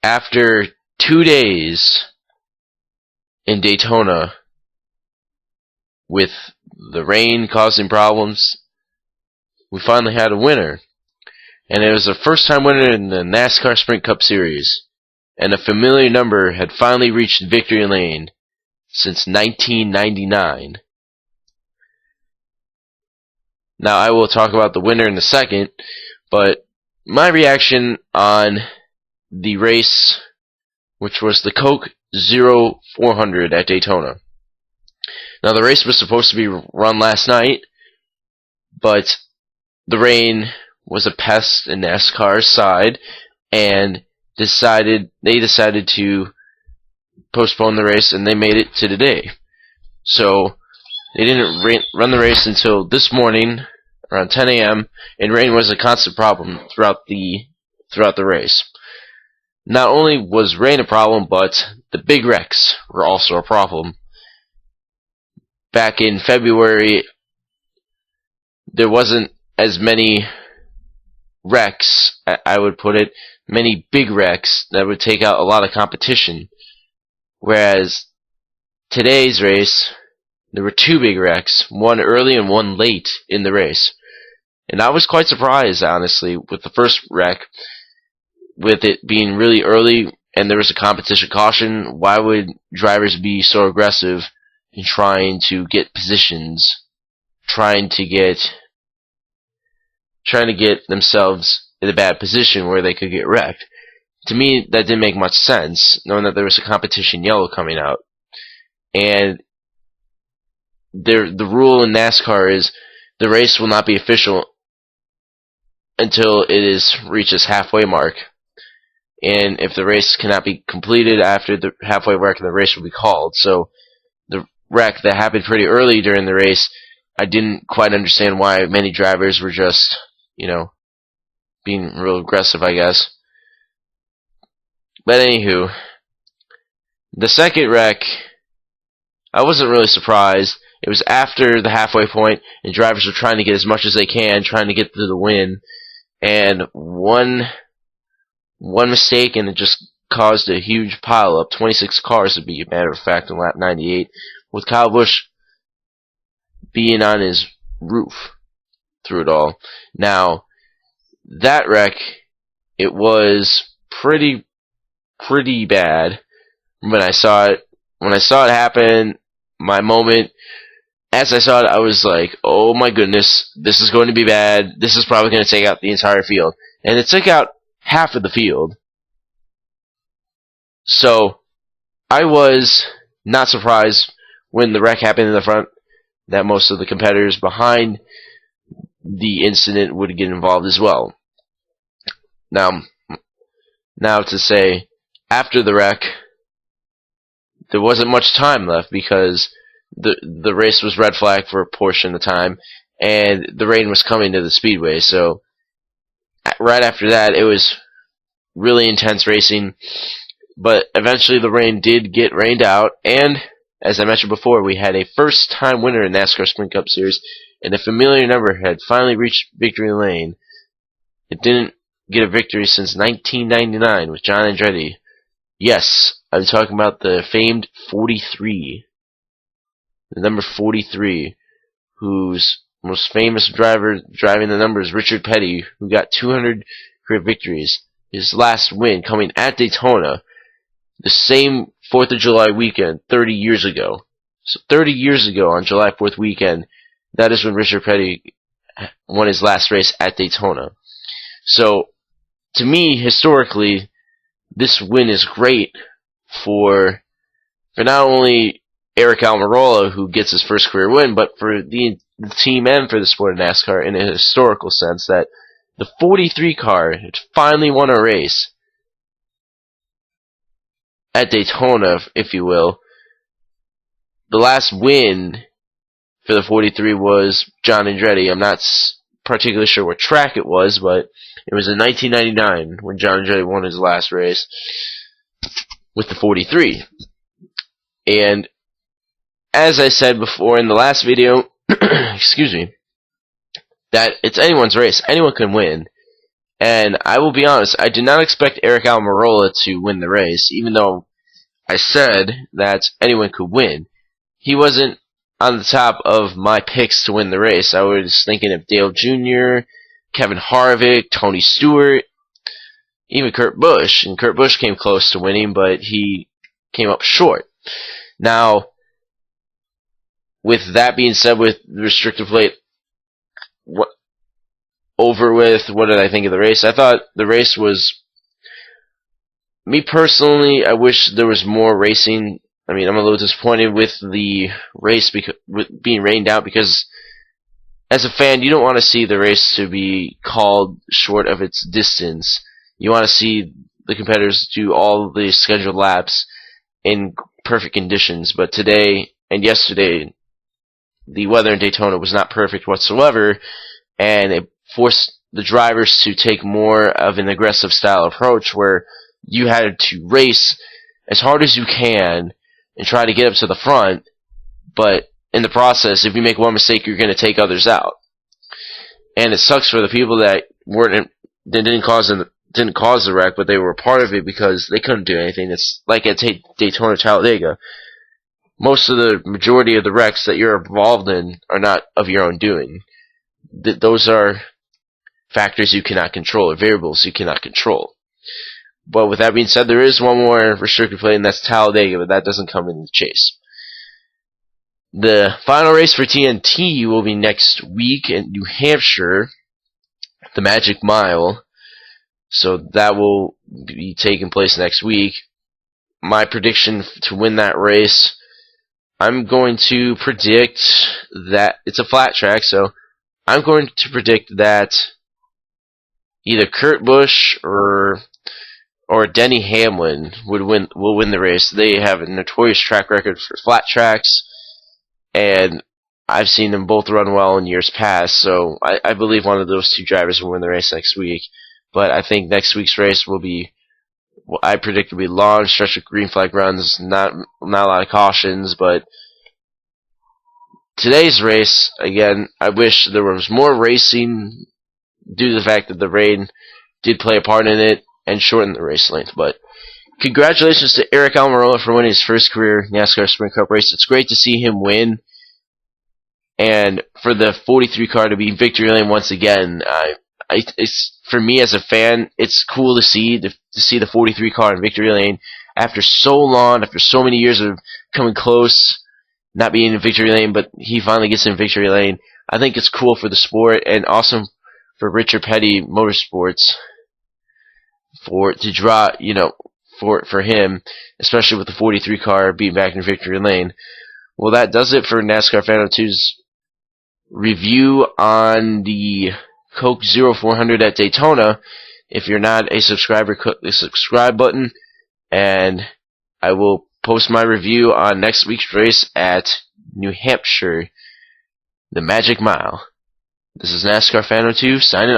after 2 days in Daytona with the rain causing problems, we finally had a winner. And it was a first-time winner in the NASCAR Sprint Cup Series. And a familiar number had finally reached victory lane since 1999. Now, I will talk about the winner in a second, but my reaction on the race, which was the Coke Zero 400 at Daytona. Now, the race was supposed to be run last night, but the rain was a pest in NASCAR's side, and they decided to postpone the race, and they made it to today. So they didn't run the race until this morning around 10 a.m. and rain was a constant problem throughout the race. Not only was rain a problem, but the big wrecks were also a problem. Back in February, there wasn't as many wrecks, I would put it, many big wrecks that would take out a lot of competition. Whereas today's race, there were 2 big wrecks, one early and one late in the race. And I was quite surprised, honestly, with the first wreck, with it being really early and there was a competition caution. Why would drivers be so aggressive in trying to get positions, trying to get themselves in a bad position where they could get wrecked? To me, that didn't make much sense, knowing that there was a competition yellow coming out. And the rule in NASCAR is the race will not be official until it reaches halfway mark. And if the race cannot be completed after the halfway mark, the race will be called. So the wreck that happened pretty early during the race, I didn't quite understand why many drivers were just, being real aggressive, I guess. But anywho, the second wreck, I wasn't really surprised. It was after the halfway point, and drivers were trying to get as much as they can, trying to get to the win. And one mistake, and it just caused a huge pile-up. 26 cars, to be a matter of fact, in lap 98, with Kyle Busch being on his roof through it all. Now, that wreck, it was pretty bad when I saw it. When I saw it happen, my moment, as I saw it, I was like, oh my goodness, this is going to be bad. This is probably going to take out the entire field. And it took out half of the field. So, I was not surprised when the wreck happened in the front that most of the competitors behind the incident would get involved as well. Now to say, after the wreck, there wasn't much time left because the race was red flagged for a portion of the time, and the rain was coming to the speedway. So right after that, it was really intense racing. But eventually, the rain did get rained out, and as I mentioned before, we had a first-time winner in NASCAR Sprint Cup Series, and a familiar number had finally reached victory lane. It didn't get a victory since 1999 with John Andretti. Yes, I'm talking about the famed 43. The number 43, whose most famous driver driving the number is Richard Petty, who got 200 career victories. His last win coming at Daytona, the same 4th of July weekend 30 years ago. So 30 years ago on July 4th weekend, that is when Richard Petty won his last race at Daytona. So, to me, historically, this win is great for not only Eric Almirola, who gets his first career win, but for the team and for the sport of NASCAR in a historical sense, that the 43 car had finally won a race at Daytona, if you will. The last win for the 43 was John Andretti. I'm not particularly sure what track it was, but it was in 1999 when John Andretti won his last race with the 43. And as I said before in the last video, excuse me, that it's anyone's race. Anyone can win. And I will be honest, I did not expect Eric Almirola to win the race, even though I said that anyone could win. He wasn't on the top of my picks to win the race. I was thinking of Dale Jr., Kevin Harvick, Tony Stewart, even Kurt Busch. And Kurt Busch came close to winning, but he came up short. Now, with that being said, with the restrictor plate over with, what did I think of the race? I thought the race was, me personally, I wish there was more racing. I mean, I'm a little disappointed with the race with being rained out, because as a fan, you don't want to see the race to be called short of its distance. You want to see the competitors do all the scheduled laps in perfect conditions. But today and yesterday, the weather in Daytona was not perfect whatsoever, and it forced the drivers to take more of an aggressive style approach, where you had to race as hard as you can and try to get up to the front, but in the process, if you make one mistake, you're going to take others out. And it sucks for the people that didn't cause the wreck, but they were a part of it because they couldn't do anything. It's like at Daytona, Talladega. Most of the majority of the wrecks that you're involved in are not of your own doing. Those are factors you cannot control, or variables you cannot control. But with that being said, there is one more restricted plate, and that's Talladega, but that doesn't come into the chase. The final race for TNT will be next week in New Hampshire, the Magic Mile. So that will be taking place next week. My prediction to win that race, I'm going to predict that it's a flat track, so I'm going to predict that either Kurt Busch or Denny Hamlin will win the race. They have a notorious track record for flat tracks, and I've seen them both run well in years past, so I believe one of those two drivers will win the race next week. But I think next week's race will be, what I predict will be a long stretch of green flag runs, not a lot of cautions. But today's race, again, I wish there was more racing due to the fact that the rain did play a part in it and shorten the race length. But congratulations to Eric Almirola for winning his first career NASCAR Sprint Cup race. It's great to see him win, and for the 43 car to be in victory lane once again. It's, for me as a fan, it's cool to see the 43 car in victory lane after so long, after so many years of coming close, not being in victory lane, but he finally gets in victory lane. I think it's cool for the sport, and awesome for Richard Petty Motorsports for him, especially with the 43 car being back in victory lane. Well, that does it for NASCAR Fan 2's review on the Coke Zero 400 at Daytona. If you're not a subscriber, click the subscribe button, and I will post my review on next week's race at New Hampshire, the Magic Mile. This is NASCAR Fan 2 signing off.